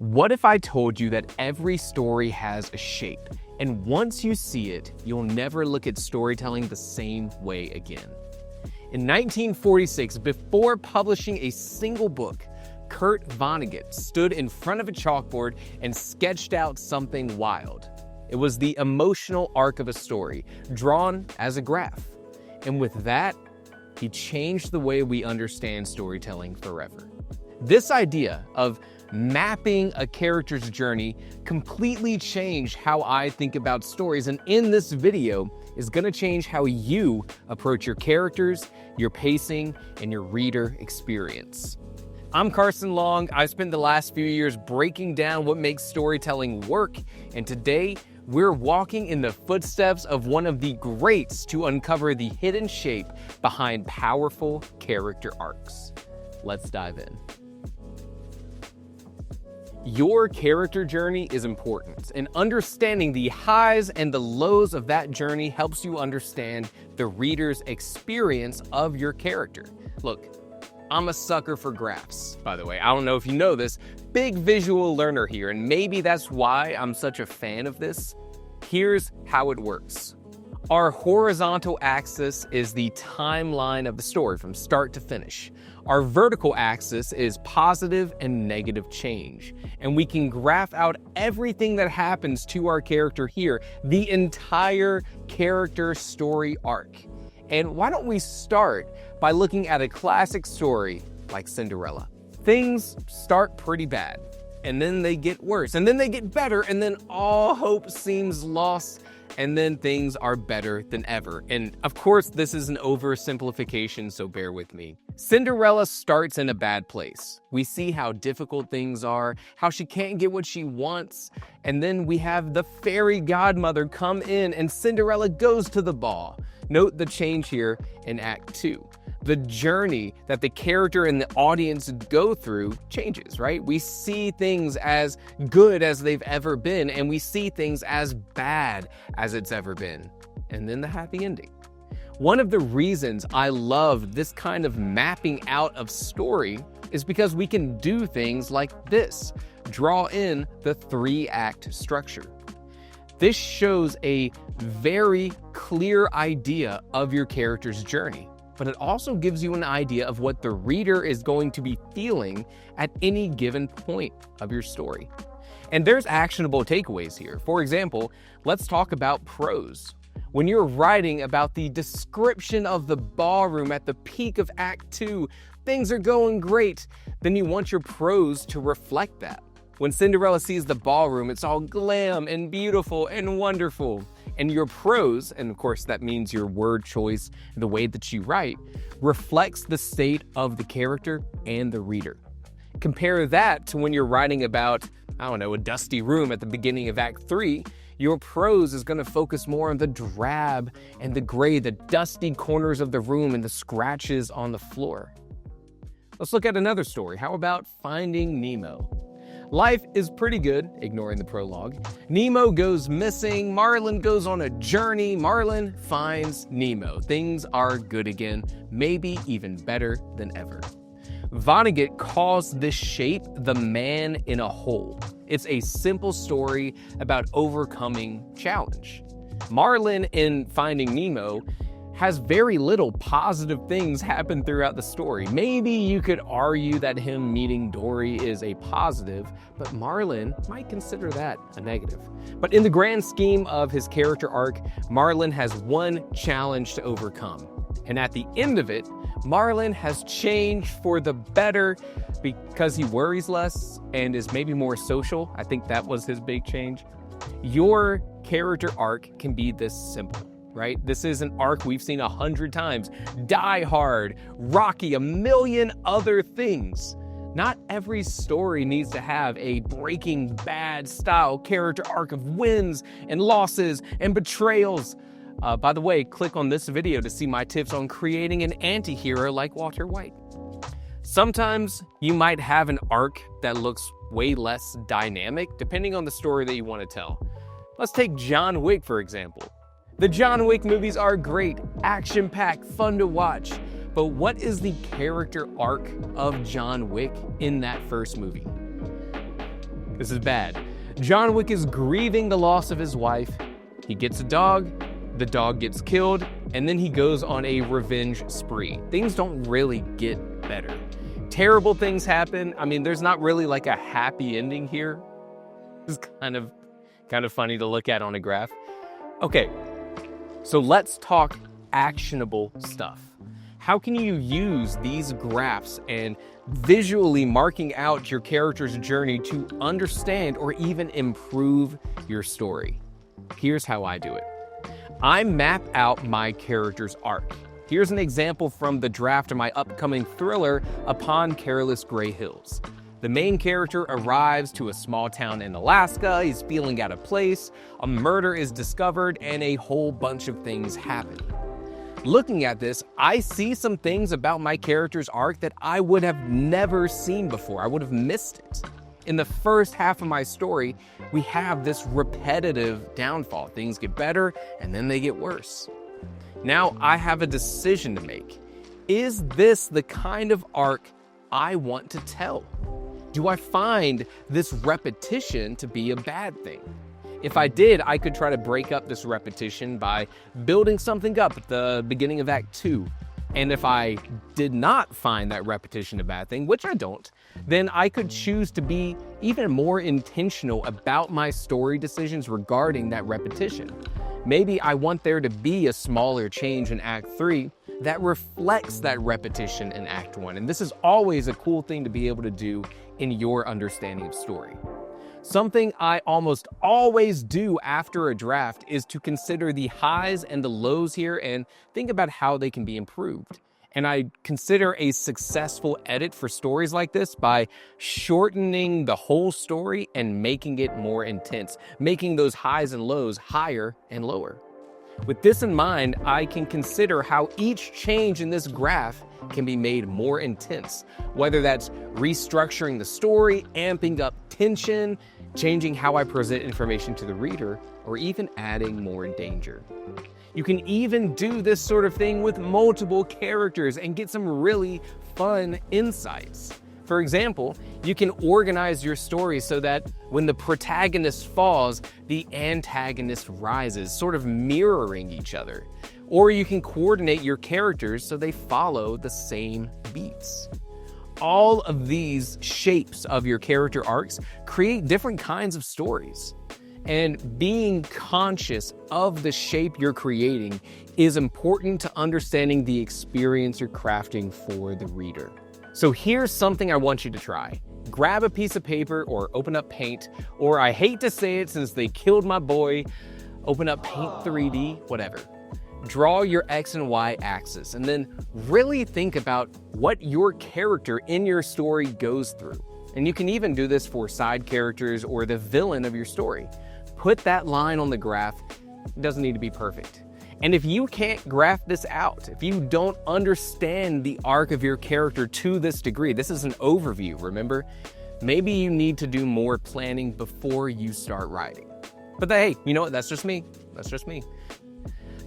What if I told you that every story has a shape, and once you see it, you'll never look at storytelling the same way again? In 1946, before publishing a single book, Kurt Vonnegut stood in front of a chalkboard and sketched out something wild. It was the emotional arc of a story, drawn as a graph. And with that, he changed the way we understand storytelling forever. This idea of mapping a character's journey completely changed how I think about stories, and in this video is going to change how you approach your characters, your pacing, and your reader experience. I'm Carson Long. I've spent the last few years breaking down what makes storytelling work, and today we're walking in the footsteps of one of the greats to uncover the hidden shape behind powerful character arcs. Let's dive in. Your character journey is important, and understanding the highs and the lows of that journey helps you understand the reader's experience of your character. Look, I'm a sucker for graphs, by the way. I don't know if you know this, big visual learner here, and maybe that's why I'm such a fan of this. Here's how it works. Our horizontal axis is the timeline of the story from start to finish. Our vertical axis is positive and negative change. And we can graph out everything that happens to our character here, the entire character story arc. And why don't we start by looking at a classic story like Cinderella? Things start pretty bad, and then they get worse, and then they get better, and then all hope seems lost, and then things are better than ever. And of course, this is an oversimplification, so bear with me. Cinderella starts in a bad place. We see how difficult things are, how she can't get what she wants, and then we have the fairy godmother come in and Cinderella goes to the ball. Note the change here in Act 2. The journey that the character and the audience go through changes, right? We see things as good as they've ever been, and we see things as bad as it's ever been. And then the happy ending. One of the reasons I love this kind of mapping out of story is because we can do things like this. Draw in the 3-act structure. This shows a very clear idea of your character's journey, but it also gives you an idea of what the reader is going to be feeling at any given point of your story. And there's actionable takeaways here. For example, let's talk about prose. When you're writing about the description of the ballroom at the peak of Act 2, things are going great, then you want your prose to reflect that. When Cinderella sees the ballroom, it's all glam and beautiful and wonderful. And your prose, and of course that means your word choice, the way that you write, reflects the state of the character and the reader. Compare that to when you're writing about, a dusty room at the beginning of Act 3, your prose is going to focus more on the drab and the gray, the dusty corners of the room and the scratches on the floor. Let's look at another story. How about Finding Nemo? Life is pretty good, ignoring the prologue. Nemo goes missing, Marlin goes on a journey, Marlin finds Nemo. Things are good again, maybe even better than ever. Vonnegut calls this shape the man in a hole. It's a simple story about overcoming challenge. Marlin in Finding Nemo has very little positive things happen throughout the story. Maybe you could argue that him meeting Dory is a positive, but Marlin might consider that a negative. But in the grand scheme of his character arc, Marlin has one challenge to overcome. And at the end of it, Marlin has changed for the better because he worries less and is maybe more social. I think that was his big change. Your character arc can be this simple. Right? This is an arc we've seen 100 times. Die Hard, Rocky, a million other things. Not every story needs to have a Breaking Bad style character arc of wins and losses and betrayals. By the way, click on this video to see my tips on creating an anti-hero like Walter White. Sometimes you might have an arc that looks way less dynamic depending on the story that you want to tell. Let's take John Wick, for example. The John Wick movies are great, action-packed, fun to watch. But what is the character arc of John Wick in that first movie? This is bad. John Wick is grieving the loss of his wife. He gets a dog, the dog gets killed, and then he goes on a revenge spree. Things don't really get better. Terrible things happen. I mean, there's not really like a happy ending here. It's kind of funny to look at on a graph. Okay, so let's talk actionable stuff. How can you use these graphs and visually marking out your character's journey to understand or even improve your story? Here's how I do it. I map out my character's arc. Here's an example from the draft of my upcoming thriller, Upon Careless Gray Hills. The main character arrives to a small town in Alaska, he's feeling out of place, a murder is discovered, and a whole bunch of things happen. Looking at this, I see some things about my character's arc that I would have never seen before. I would have missed it. In the first half of my story, we have this repetitive downfall. Things get better, and then they get worse. Now I have a decision to make. Is this the kind of arc I want to tell? Do I find this repetition to be a bad thing? If I did, I could try to break up this repetition by building something up at the beginning of Act 2. And if I did not find that repetition a bad thing, which I don't, then I could choose to be even more intentional about my story decisions regarding that repetition. Maybe I want there to be a smaller change in Act 3 that reflects that repetition in Act 1. And this is always a cool thing to be able to do in your understanding of story. Something I almost always do after a draft is to consider the highs and the lows here and think about how they can be improved. And I consider a successful edit for stories like this by shortening the whole story and making it more intense, making those highs and lows higher and lower. With this in mind, I can consider how each change in this graph can be made more intense, whether that's restructuring the story, amping up tension, changing how I present information to the reader, or even adding more danger. You can even do this sort of thing with multiple characters and get some really fun insights. For example, you can organize your story so that when the protagonist falls, the antagonist rises, sort of mirroring each other. Or you can coordinate your characters so they follow the same beats. All of these shapes of your character arcs create different kinds of stories. And being conscious of the shape you're creating is important to understanding the experience you're crafting for the reader. So here's something I want you to try. Grab a piece of paper or open up Paint, or I hate to say it since they killed my boy, open up Paint 3D, whatever. Draw your X and Y axis and then really think about what your character in your story goes through. And you can even do this for side characters or the villain of your story. Put that line on the graph. It doesn't need to be perfect. And if you can't graph this out, if you don't understand the arc of your character to this degree, this is an overview, remember? Maybe you need to do more planning before you start writing. But hey, you know what? That's just me. That's just me.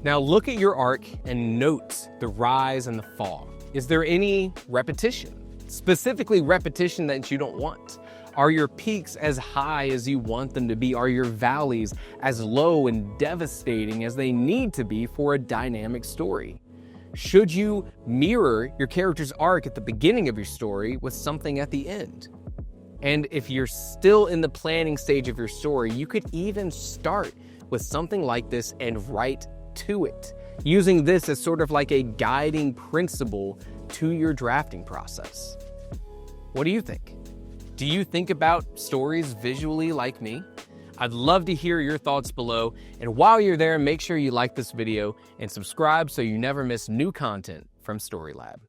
Now look at your arc and note the rise and the fall. Is there any repetition? Specifically repetition that you don't want? Are your peaks as high as you want them to be? Are your valleys as low and devastating as they need to be for a dynamic story? Should you mirror your character's arc at the beginning of your story with something at the end? And if you're still in the planning stage of your story, you could even start with something like this and write to it, using this as sort of like a guiding principle to your drafting process. What do you think? Do you think about stories visually like me? I'd love to hear your thoughts below. And while you're there, make sure you like this video and subscribe so you never miss new content from Story Lab.